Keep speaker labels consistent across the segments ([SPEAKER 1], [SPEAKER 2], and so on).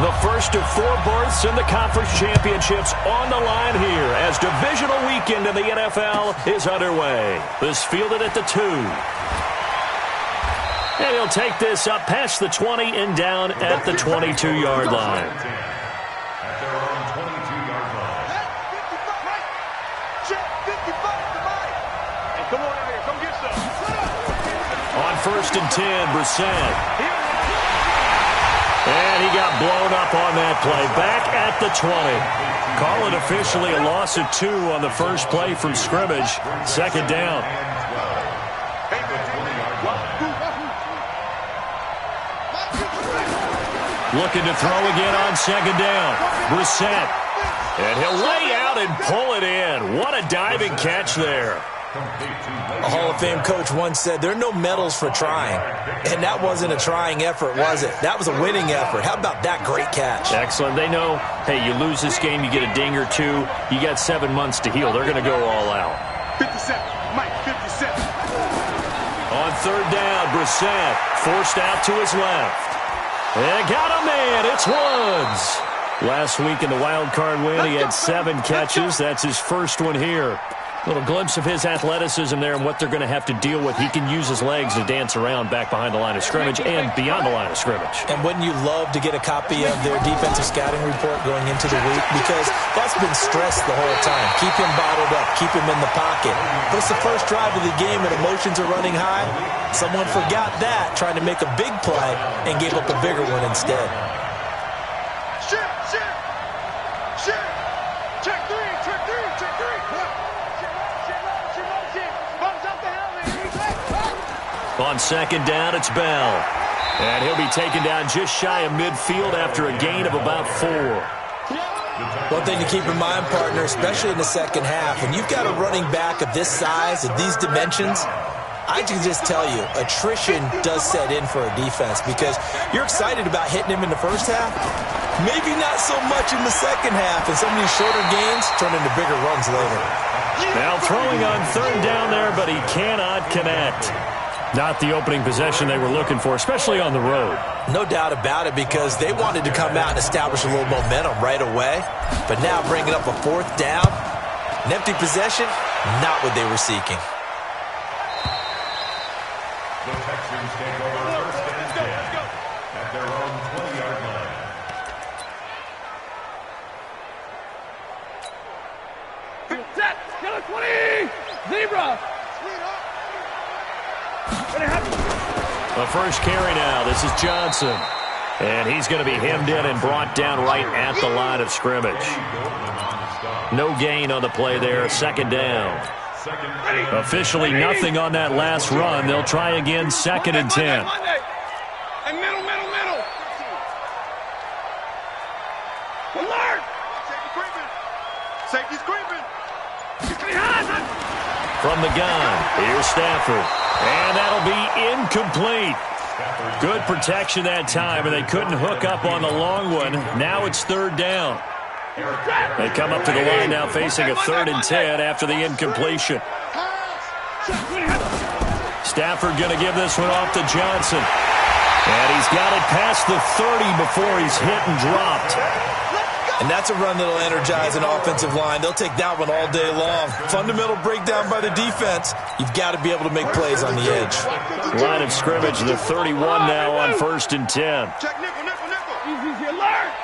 [SPEAKER 1] The first of 4 berths in the conference championships on the line here as divisional weekend in the NFL is underway. This fielded at the 2. And he'll take this up past the 20 and down at the 22-yard line. On 1st and 10, Brissett. And he got blown up on that play. Back at the 20. Call it officially a loss of 2 on the first play from scrimmage. 2nd down. Looking to throw again on 2nd down. Brissett. And he'll lay out and pull it in. What a diving catch there.
[SPEAKER 2] A Hall of Fame coach once said, there are no medals for trying. And that wasn't a trying effort, was it? That was a winning effort. How about that great catch?
[SPEAKER 1] Excellent. They know, hey, you lose this game, you get a ding or 2. You got 7 months to heal. They're going to go all out.
[SPEAKER 3] 57. Mike, 57.
[SPEAKER 1] On 3rd down, Brissett forced out to his left. And got a man. It's Woods. Last week in the wild card win, he had 7 catches. That's his first one here. A little glimpse of his athleticism there and what they're going to have to deal with. He can use his legs to dance around back behind the line of scrimmage and beyond the line of scrimmage.
[SPEAKER 2] And wouldn't you love to get a copy of their defensive scouting report going into the week? Because that's been stressed the whole time. Keep him bottled up. Keep him in the pocket. But it's the first drive of the game and emotions are running high. Someone forgot that, trying to make a big play and gave up a bigger one instead.
[SPEAKER 3] Check 3.
[SPEAKER 1] On 2nd down, it's Bell. And he'll be taken down just shy of midfield after a gain of about 4.
[SPEAKER 2] One thing to keep in mind, partner, especially in the second half, when you've got a running back of this size, of these dimensions, I can just tell you, attrition does set in for a defense because you're excited about hitting him in the first half, maybe not so much in the second half, and some of these shorter gains turn into bigger runs later.
[SPEAKER 1] Now throwing on 3rd down there, but he cannot connect. Not the opening possession they were looking for, especially on the road.
[SPEAKER 2] No doubt about it, because they wanted to come out and establish a little momentum right away. But now bringing up a 4th down, an empty possession, not what they were seeking.
[SPEAKER 4] The Texans take over 1st and 10 at their own 20-yard line.
[SPEAKER 3] Set. Killer 20. Zebra.
[SPEAKER 1] The first carry now. This is Johnson. And he's going to be hemmed in and brought down right at the line of scrimmage. No gain on the play there. 2nd down. Officially nothing on that last run. They'll try again 2nd and 10.
[SPEAKER 3] And middle. Alert! Safety's creeping.
[SPEAKER 1] From the gun, here's Stafford. And that'll be incomplete. Good protection that time, and they couldn't hook up on the long one. Now it's 3rd down. They come up to the line now facing a 3rd and 10 after the incompletion. Stafford going to give this one off to Johnson. And he's got it past the 30 before he's hit and dropped.
[SPEAKER 2] And that's a run that'll energize an offensive line. They'll take that one all day long. Fundamental breakdown by the defense. You've got to be able to make plays on the edge.
[SPEAKER 1] Line of scrimmage, the 31 now on 1st and 10.
[SPEAKER 3] Check nickel. Easy alert.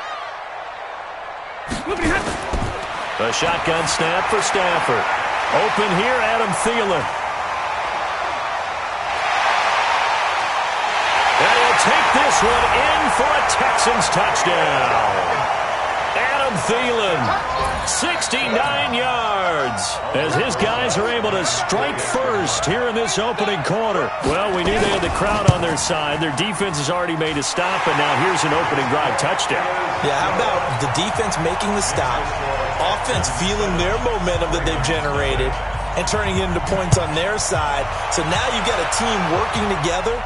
[SPEAKER 1] A shotgun snap for Stafford. Open here, Adam Thielen. And he'll take this one in for a Texans touchdown. Adam Thielen, 69 yards, as his guys are able to strike first here in this opening quarter. Well, we knew they had the crowd on their side. Their defense has already made a stop, and now here's an opening drive touchdown.
[SPEAKER 2] Yeah, how about the defense making the stop, offense feeling their momentum that they've generated, and turning it into points on their side. So now you've got a team working together,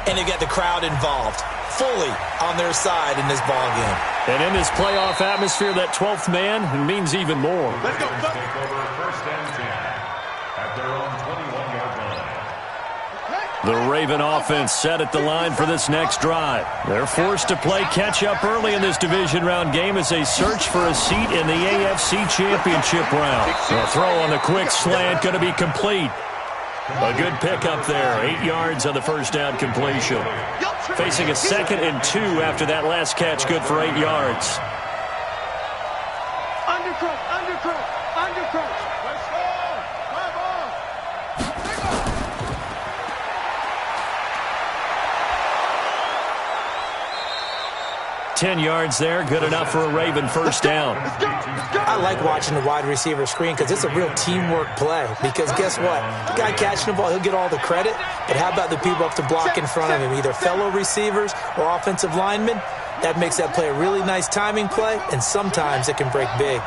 [SPEAKER 2] and they've got the crowd involved fully on their side in this ball game.
[SPEAKER 1] And in this playoff atmosphere, that 12th man means even more.
[SPEAKER 4] Let's go. Take over 1st and 10 at their own 21-yard line.
[SPEAKER 1] The Raven offense set at the line for this next drive. They're forced to play catch-up early in this division round game as they search for a seat in the AFC Championship round. The throw on the quick slant going to be complete. A good pickup there. 8 yards on the first down completion. Facing a 2nd and 2 after that last catch, good for 8 yards.
[SPEAKER 3] Undercrush, undercrush, undercrush. Let's go. Come on.
[SPEAKER 1] 10 yards there, good enough for a Raven first down.
[SPEAKER 2] I like watching the wide receiver screen because it's a real teamwork play. Because guess what? The guy catching the ball, he'll get all the credit. But how about the people up to block in front of him, either fellow receivers or offensive linemen? That makes that play a really nice timing play, and sometimes it can break big.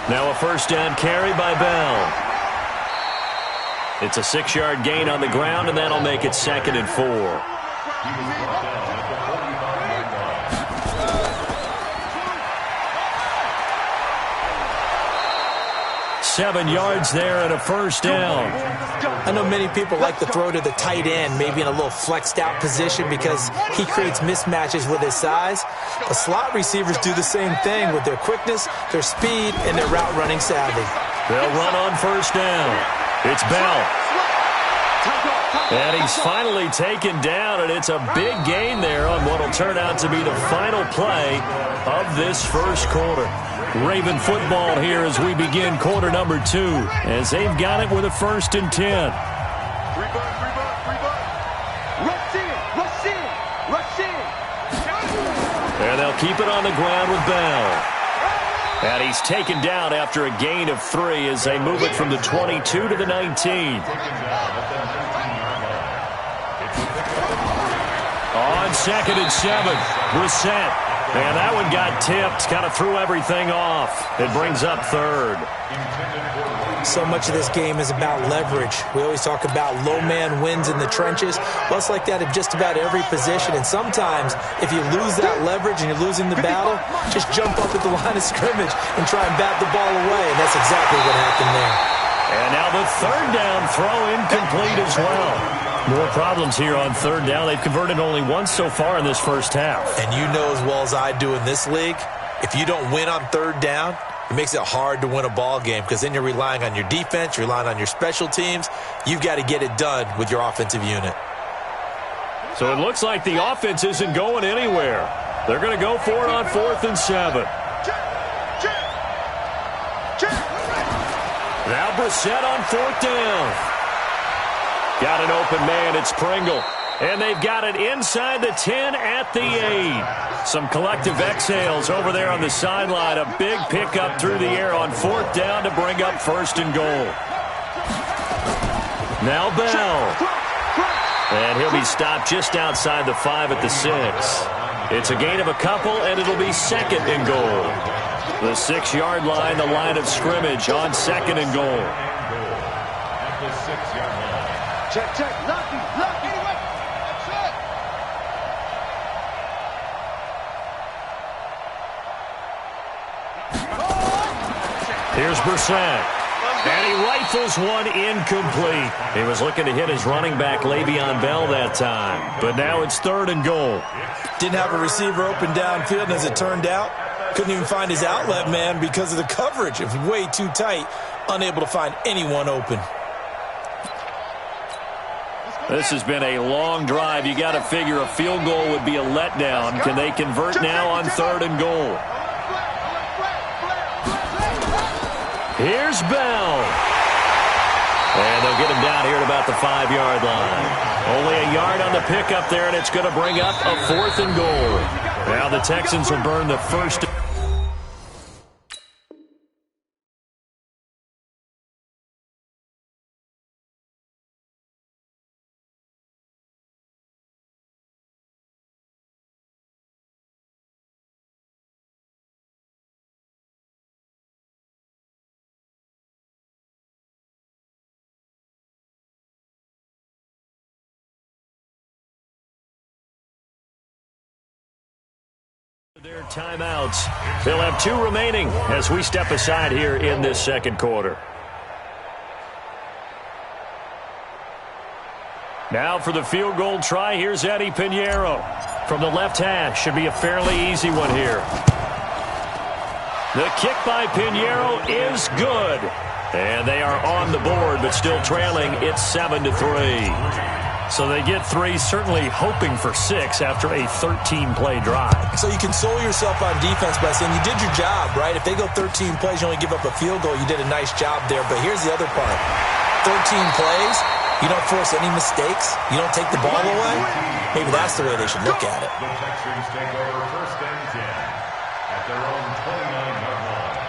[SPEAKER 1] Now a first down carry by Bell. It's a 6-yard gain on the ground, and that'll make it 2nd and 4. 7 yards there and a first down.
[SPEAKER 2] I know many people like to throw to the tight end, maybe in a little flexed out position because he creates mismatches with his size. The slot receivers do the same thing with their quickness, their speed, and their route running savvy.
[SPEAKER 1] They'll run on first down. It's Bell. And he's finally taken down, and it's a big gain there on what will turn out to be the final play of this first quarter. Raven football here as we begin quarter number 2, as they've got it with a 1st and 10. And they'll keep it on the ground with Bell. And he's taken down after a gain of 3 as they move it from the 22 to the 19. On 2nd and 7, Brissett. And that one got tipped, kind of threw everything off. It brings up 3rd.
[SPEAKER 2] So much of this game is about leverage. We always talk about low man wins in the trenches. Well, it's like that in just about every position. And sometimes, if you lose that leverage and you're losing the battle, just jump up at the line of scrimmage and try and bat the ball away. And that's exactly what happened there.
[SPEAKER 1] And now the 3rd down throw incomplete as well. More problems here on 3rd down. They've converted only once so far in this first half.
[SPEAKER 2] And you know as well as I do in this league, if you don't win on 3rd down, it makes it hard to win a ball game because then you're relying on your defense, you're relying on your special teams. You've got to get it done with your offensive unit.
[SPEAKER 1] So it looks like the offense isn't going anywhere. They're going to go for it on 4th and 7. Now Brissett on 4th down. Got an open man, it's Pringle. And they've got it inside the 10 at the 8. Some collective exhales over there on the sideline. A big pickup through the air on 4th down to bring up 1st and goal. Now Bell. And he'll be stopped just outside the 5 at the 6. It's a gain of a couple, and it'll be 2nd and goal. The 6-yard line, the line of scrimmage on 2nd and goal.
[SPEAKER 3] Check, check, lucky, lucky. That's it.
[SPEAKER 1] Here's Brissett. And he rifles one incomplete. He was looking to hit his running back, Le'Veon Bell, that time. But now it's 3rd and goal.
[SPEAKER 2] Didn't have a receiver open downfield, and as it turned out, couldn't even find his outlet man because of the coverage. It was way too tight, unable to find anyone open.
[SPEAKER 1] This has been a long drive. You got to figure a field goal would be a letdown. Can they convert now on 3rd and goal? Here's Bell. And they'll get him down here at about the 5-yard line. Only a yard on the pickup there, and it's going to bring up a 4th and goal. Now the Texans will burn the first. Their timeouts. They'll have 2 remaining as we step aside here in this second quarter. Now for the field goal try, here's Eddie Pinheiro. From the left hash, should be a fairly easy one here. The kick by Pinheiro is good. And they are on the board, but still trailing. It's 7-3. So they get 3, certainly hoping for 6 after a 13-play drive.
[SPEAKER 2] So you console yourself on defense by saying you did your job, right? If they go 13 plays, you only give up a field goal, you did a nice job there. But here's the other part. 13 plays, you don't force any mistakes, you don't take the ball away. Maybe that's the way they should look at it.
[SPEAKER 4] The Texans take over first and 10 at their own 29-yard line.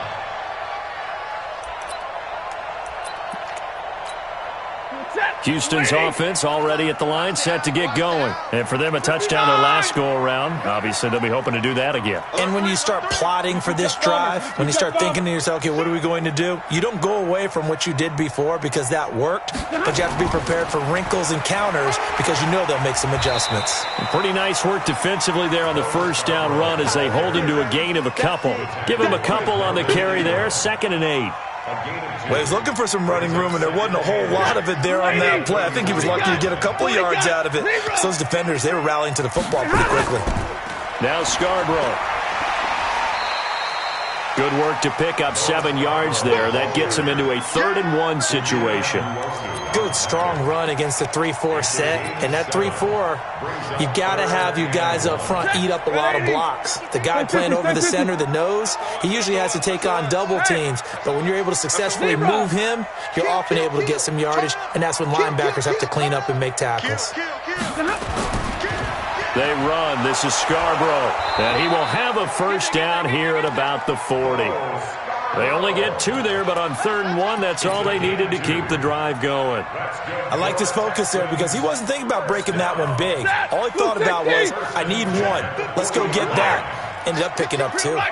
[SPEAKER 1] Houston's offense already at the line, set to get going. And for them, a touchdown their last go-around. Obviously, they'll be hoping to do that again.
[SPEAKER 2] And when you start plotting for this drive, when you start thinking to yourself, okay, what are we going to do? You don't go away from what you did before because that worked, but you have to be prepared for wrinkles and counters because you know they'll make some adjustments.
[SPEAKER 1] Pretty nice work defensively there on the first down run as they hold him to a gain of a couple. Give him a couple on the carry there, 2nd and 8.
[SPEAKER 2] Well, he was looking for some running room, and there wasn't a whole lot of it there on that play. I think he was lucky to get a couple of yards out of it. So those defenders, they were rallying to the football pretty quickly.
[SPEAKER 1] Now Scarborough. Good work to pick up 7 yards there. That gets him into a 3rd and 1 situation.
[SPEAKER 2] Good, strong run against the 3-4 set. And that 3-4, you've got to have your guys up front eat up a lot of blocks. The guy playing over the center, the nose, he usually has to take on double teams. But when you're able to successfully move him, you're often able to get some yardage. And that's when linebackers have to clean up and make tackles.
[SPEAKER 1] They run. This is Scarborough. And he will have a first down here at about the 40. They only get 2 there, but on 3rd and 1, that's all they needed to keep the drive going.
[SPEAKER 2] I like his focus there because he wasn't thinking about breaking that one big. All he thought about was, I need 1. Let's go get that. Ended up picking up 2.
[SPEAKER 3] 22, 59.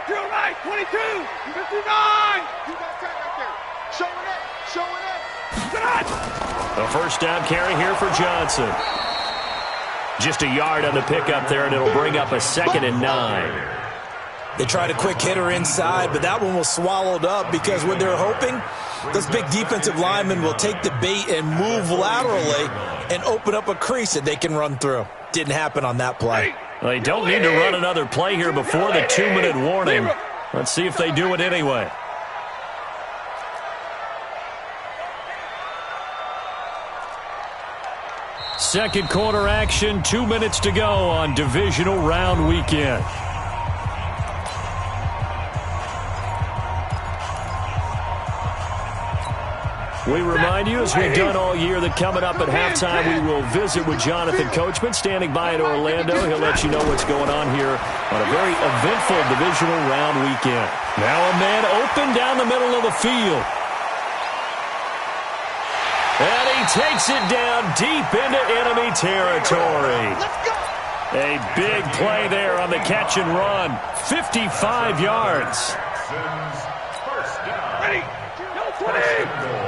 [SPEAKER 3] Showing it.
[SPEAKER 1] A first down carry here for Johnson. Just a yard on the pickup there, and it'll bring up a 2nd and 9.
[SPEAKER 2] They tried a quick hitter inside, but that one was swallowed up because what they're hoping, those big defensive linemen will take the bait and move laterally and open up a crease that they can run through. Didn't happen on that play.
[SPEAKER 1] They don't need to run another play here before the 2-minute warning. Let's see if they do it anyway. Second quarter action, 2 minutes to go on divisional round weekend. We remind you, as we've done all year, that coming up at halftime, we will visit with Jonathan Coachman, standing by in Orlando. He'll let you know what's going on here on a very eventful divisional round weekend. Now a man open down the middle of the field. And he takes it down deep into enemy territory. A big play there on the catch and run. 55 yards.
[SPEAKER 3] Ready. Go 20.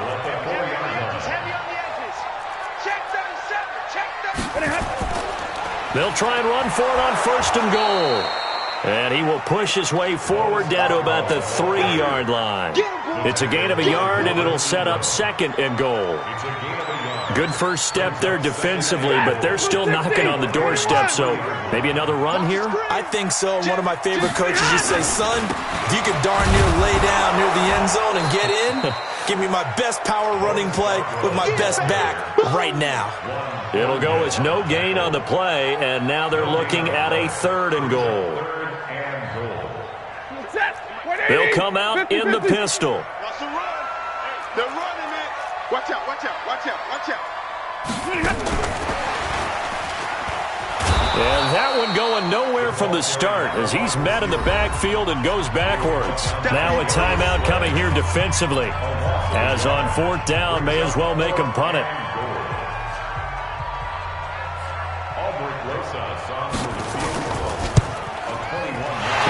[SPEAKER 1] They'll try and run for it on 1st and goal. And he will push his way forward down to about the 3-yard line. It's a gain of a yard, and it'll set up 2nd and goal. Good first step there defensively, but they're still knocking on the doorstep, so maybe another run here?
[SPEAKER 2] I think so. One of my favorite coaches used to say, son, if you could darn near lay down near the end zone and get in, give me my best power running play with my best back right now.
[SPEAKER 1] It'll go as no gain on the play, and now they're looking at a 3rd and goal. They'll come out in the pistol.
[SPEAKER 3] They're running it. Watch out, watch out, watch out, watch out.
[SPEAKER 1] And that one going nowhere from the start as he's met in the backfield and goes backwards. Now a timeout coming here defensively. As on 4th down, may as well make him punt it.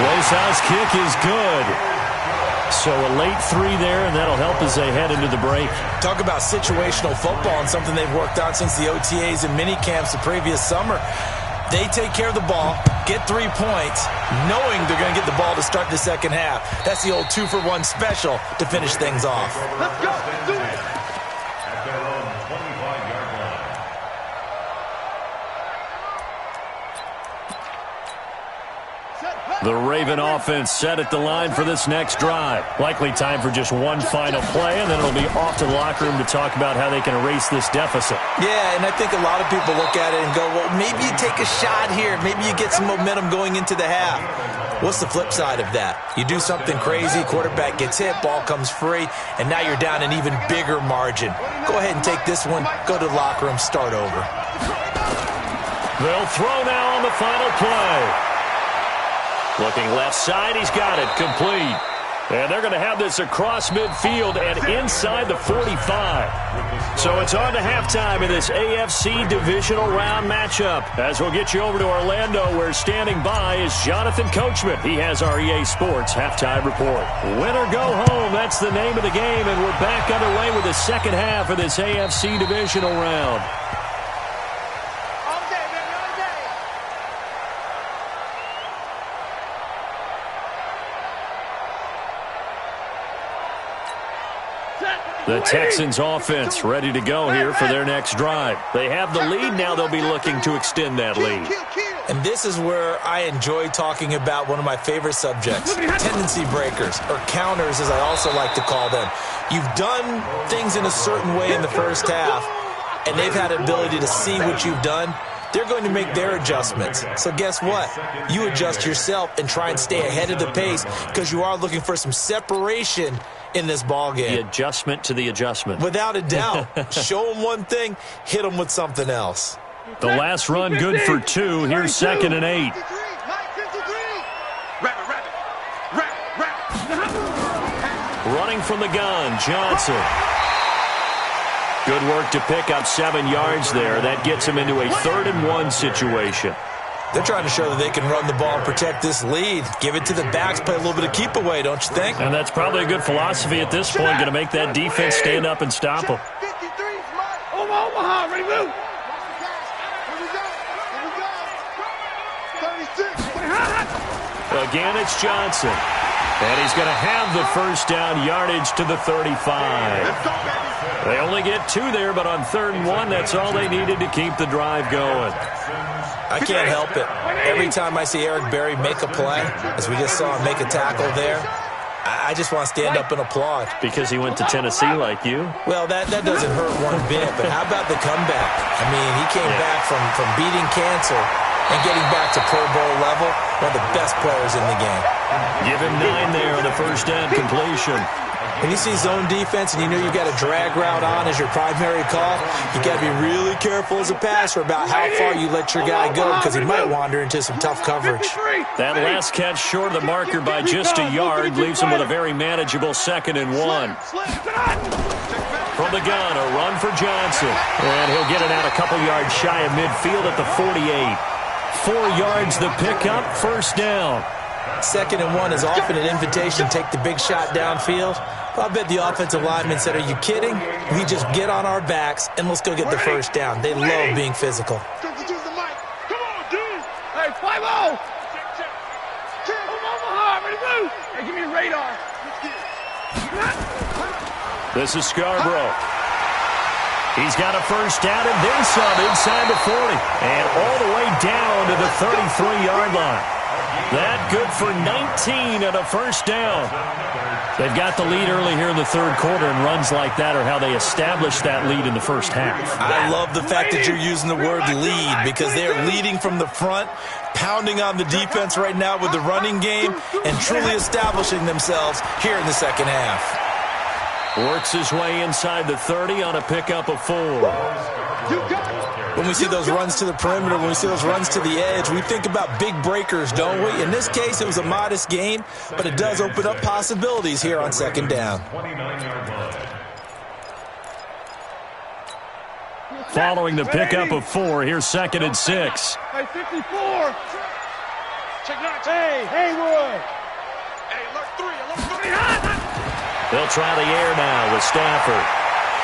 [SPEAKER 1] Rosas' kick is good. So a late 3 there, and that'll help as they head into the break.
[SPEAKER 2] Talk about situational football and something they've worked on since the OTAs and mini camps the previous summer. They take care of the ball, get 3 points, knowing they're going to get the ball to start the second half. That's the old 2-for-1 special to finish things off.
[SPEAKER 3] Let's go. Do it.
[SPEAKER 4] At their own 25-yard line.
[SPEAKER 1] The Raven offense set at the line for this next drive. Likely time for just one final play, and then it'll be off to the locker room to talk about how they can erase this deficit.
[SPEAKER 2] Yeah, and I think a lot of people look at it and go, well, maybe you take a shot here. Maybe you get some momentum going into the half. What's the flip side of that? You do something crazy, quarterback gets hit, ball comes free, and now you're down an even bigger margin. Go ahead and take this one, go to the locker room, start over.
[SPEAKER 1] They'll throw now on the final play. Looking left side, he's got it, complete. And they're going to have this across midfield and inside the 45. So it's on to halftime in this AFC divisional round matchup. As we'll get you over to Orlando, where standing by is Jonathan Coachman. He has our EA Sports halftime report. Win or go home, that's the name of the game, and we're back underway with the second half of this AFC divisional round. The Texans offense ready to go here for their next drive. They have the lead. Now they'll be looking to extend that lead.
[SPEAKER 2] And this is where I enjoy talking about one of my favorite subjects, tendency breakers, or counters as I also like to call them. You've done things in a certain way in the first half, and they've had an ability to see what you've done. They're going to make their adjustments. So guess what? You adjust yourself and try and stay ahead of the pace because you are looking for some separation in this ball game.
[SPEAKER 1] The adjustment to the adjustment.
[SPEAKER 2] Without a doubt. Show them one thing, hit them with something else.
[SPEAKER 1] The last run good for 2. Here's 2nd and 8. Running from the gun, Johnson. Good work to pick up 7 yards there. That gets him into a 3rd and 1 situation.
[SPEAKER 2] They're trying to show that they can run the ball and protect this lead. Give it to the backs, play a little bit of keep away, don't you think?
[SPEAKER 1] And that's probably a good philosophy at this point. Going to make that defense stand up and stop them.
[SPEAKER 3] Omaha, ready, move.
[SPEAKER 1] Again, it's Johnson. And he's going to have the first down yardage to the 35. They only get 2 there, but on 3rd and 1, that's all they needed to keep the drive going.
[SPEAKER 2] I can't help it. Every time I see Eric Berry make a play, as we just saw him make a tackle there, I just want to stand up and applaud.
[SPEAKER 1] Because he went to Tennessee like you?
[SPEAKER 2] Well, that doesn't hurt one bit, but how about the comeback? I mean, he came back from beating cancer and getting back to Pro Bowl level, one of the best players in the game.
[SPEAKER 1] Give him 9 there on the first down completion.
[SPEAKER 2] When you see zone defense and you know you've got a drag route on as your primary call, you got to be really careful as a passer about how far you let your guy go because he might wander into some tough coverage.
[SPEAKER 1] That last catch short of the marker by just a yard leaves him with a very manageable 2nd and 1. From the gun, a run for Johnson. And he'll get it out a couple yards shy of midfield at the 48. 4 yards the pickup, first down.
[SPEAKER 2] 2nd and 1 is often an invitation to take the big shot downfield. Well, I bet the offensive lineman said, are you kidding? We just get on our backs and let's go get the first down. They love being physical.
[SPEAKER 3] Come on, dude. Hey, 5-0. Omaha, ready, move. Hey, give me a radar.
[SPEAKER 1] This is Scarborough. He's got a first down and then some inside the 40. And all the way down to the 33-yard line. That good for 19 and a first down. They've got the lead early here in the 3rd quarter, and runs like that are how they establish that lead in the first half.
[SPEAKER 2] I love the fact that you're using the word lead because they're leading from the front, pounding on the defense right now with the running game, and truly establishing themselves here in the second half.
[SPEAKER 1] Works his way inside the 30 on a pickup of 4.
[SPEAKER 2] When we see those runs to the perimeter, when we see those runs to the edge, we think about big breakers, don't we? In this case, it was a modest gain, but it does open up possibilities here on 2nd down.
[SPEAKER 1] Following the pickup of 4, here's 2nd and 6.
[SPEAKER 3] Hey, 54. Check it out. Hey, Haywood. Hey, alert 3.
[SPEAKER 1] They'll try the air now with Stafford.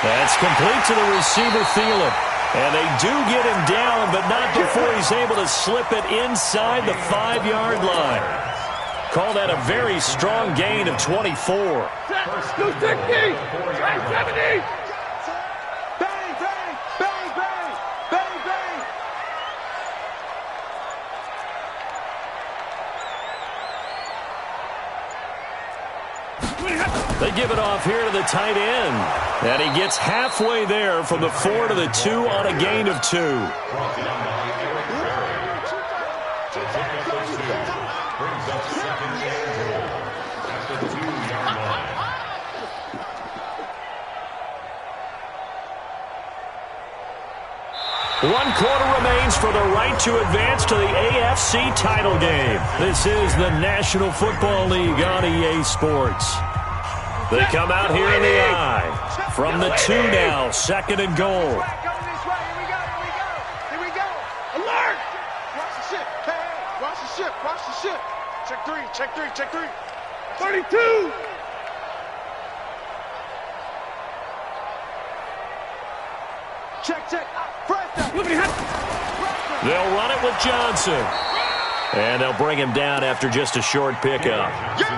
[SPEAKER 1] That's complete to the receiver, Thielen. And they do get him down, but not before he's able to slip it inside the 5-yard line. Call that a very strong gain of 24.
[SPEAKER 3] 260! 70! Bang, bang, bang, bang, bang, bang.
[SPEAKER 1] They give it off here to the tight end. And he gets halfway there from the 4 to the 2 on a gain of 2. One quarter remains for the right to advance to the AFC title game. This is the National Football League on EA Sports. They come out here in the eye. From the 2 now, 2nd and goal.
[SPEAKER 3] Here we go. Alert! Watch the ship. Hey, watch the ship. Watch the ship. Check 3, check 3, check 3. 32! Check.
[SPEAKER 1] They'll run it with Johnson. And they'll bring him down after just a short pickup.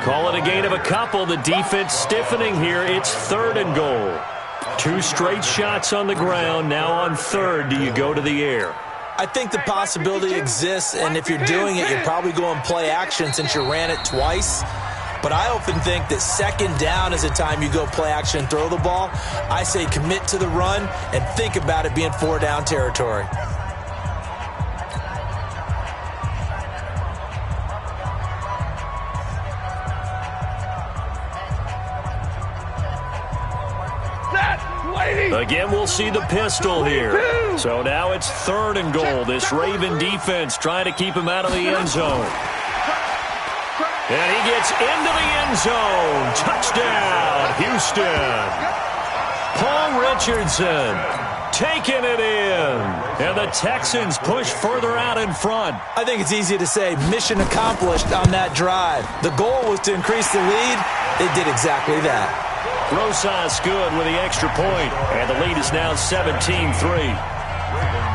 [SPEAKER 1] Call it a gain of a couple. The defense stiffening here. It's 3rd and goal. 2 straight shots on the ground. Now on 3rd, do you go to the air?
[SPEAKER 2] I think the possibility exists, and if you're doing it, you're probably going play action since you ran it twice. But I often think that 2nd down is the time you go play action and throw the ball. I say commit to the run and think about it being 4-down territory.
[SPEAKER 1] Again, we'll see the pistol here. So now it's 3rd and goal. This Raven defense trying to keep him out of the end zone. And he gets into the end zone. Touchdown, Houston. Paul Richardson taking it in. And the Texans push further out in front.
[SPEAKER 2] I think it's easy to say mission accomplished on that drive. The goal was to increase the lead. They did exactly that.
[SPEAKER 1] Rosas good with the extra point, and the lead is now 17-3.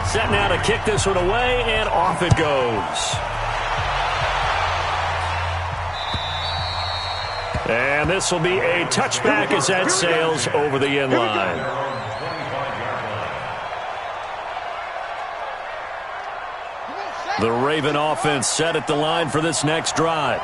[SPEAKER 1] Set now to kick this one away, and off it goes. And this will be a touchback as that sails over the end line. The Raven offense set at the line for this next drive.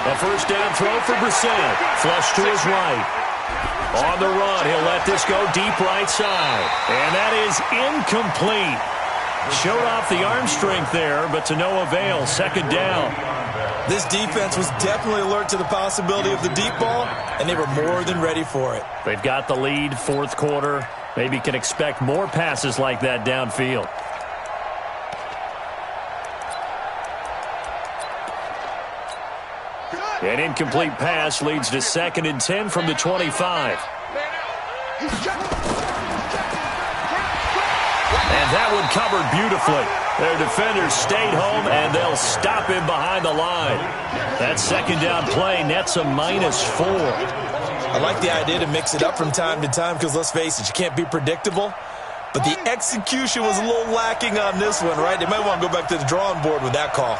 [SPEAKER 1] A first down throw for Brissett. Flush to his right. On the run, he'll let this go deep right side. And that is incomplete. Showed off the arm strength there, but to no avail. 2nd down.
[SPEAKER 2] This defense was definitely alert to the possibility of the deep ball, and they were more than ready for it.
[SPEAKER 1] They've got the lead, 4th quarter. Maybe can expect more passes like that downfield. An incomplete pass leads to 2nd and 10 from the 25. And that one covered beautifully. Their defenders stayed home, and they'll stop him behind the line. That 2nd down play nets a -4.
[SPEAKER 2] I like the idea to mix it up from time to time because, let's face it, you can't be predictable. But the execution was a little lacking on this one, right? They might want to go back to the drawing board with that call.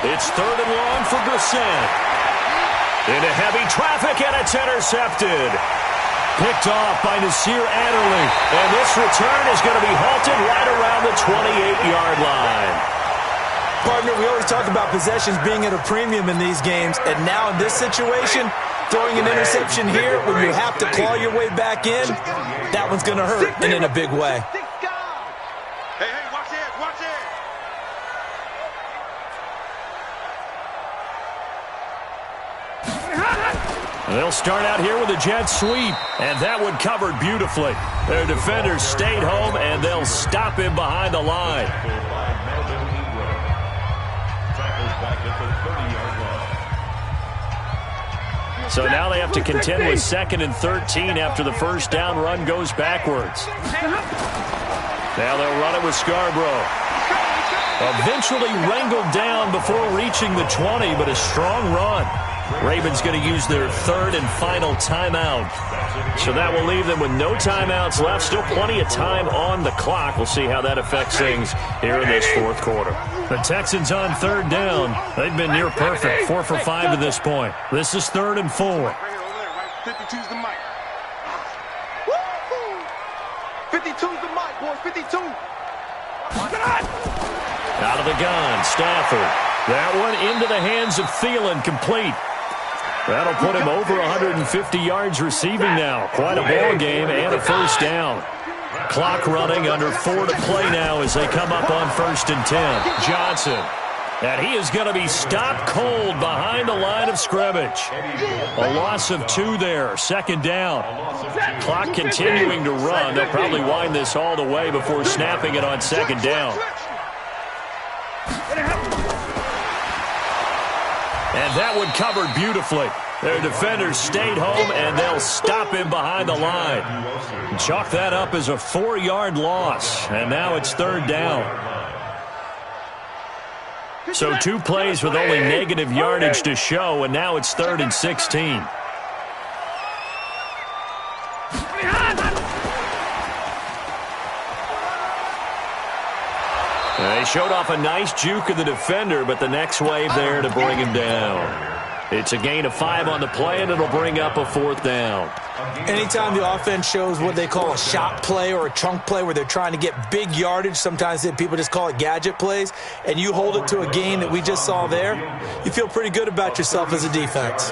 [SPEAKER 1] It's 3rd and long for Brissett. Into heavy traffic, and it's intercepted. Picked off by Nasir Adderley. And this return is going to be halted right around the 28-yard line.
[SPEAKER 2] Partner, we always talk about possessions being at a premium in these games. And now in this situation, throwing an interception here when you have to claw your way back in, that one's going to hurt, and in a big way.
[SPEAKER 3] Hey, watch it, watch it.
[SPEAKER 1] They'll start out here with a jet sweep, and that one covered beautifully. Their defenders stayed home, and they'll stop him behind the line. So now they have to contend with 2nd and 13 after the first down run goes backwards. Now they'll run it with Scarborough. Eventually wrangled down before reaching the 20, but a strong run. Ravens going to use their 3rd and final timeout. So that will leave them with no timeouts left. Still plenty of time on the clock. We'll see how that affects things here in this 4th quarter. The Texans on 3rd down. They've been near perfect. 4 for 5 to this point. This is 3rd and 4.
[SPEAKER 3] 52's the mic. 52's the mic, boys. 52.
[SPEAKER 1] Out of the gun, Stafford. That one into the hands of Thielen, complete. That'll put him over 150 yards receiving now. Quite a ball game and a first down. Clock running, under 4 to play now as they come up on 1st and 10. Johnson. And he is going to be stopped cold behind the line of scrimmage. A loss of 2 there, 2nd down. Clock continuing to run. They'll probably wind this all the way before snapping it on 2nd down. And that one covered beautifully. Their defenders stayed home, and they'll stop him behind the line. Chalk that up as a 4-yard loss, and now it's 3rd down. So 2 plays with only negative yardage to show, and now it's 3rd and 16. They showed off a nice juke of the defender, but the next wave there to bring him down. It's a gain of 5 on the play, and it'll bring up a 4th down.
[SPEAKER 2] Anytime the offense shows what they call a shot play or a chunk play where they're trying to get big yardage, sometimes people just call it gadget plays, and you hold it to a gain that we just saw there, you feel pretty good about yourself as a defense.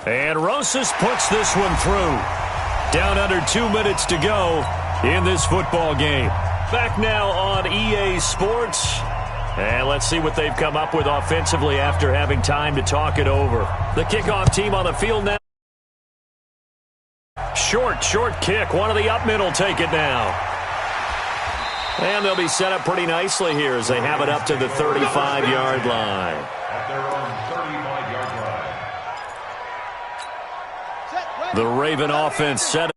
[SPEAKER 1] And Rosas puts this one through. Down under 2 minutes to go in this football game. Back now on EA Sports. And let's see what they've come up with offensively after having time to talk it over. The kickoff team on the field now. Short kick. One of the up men will take it now. And they'll be set up pretty nicely here as they have it up to the 35-yard line.
[SPEAKER 4] At their own 35-yard line.
[SPEAKER 1] The Raven offense set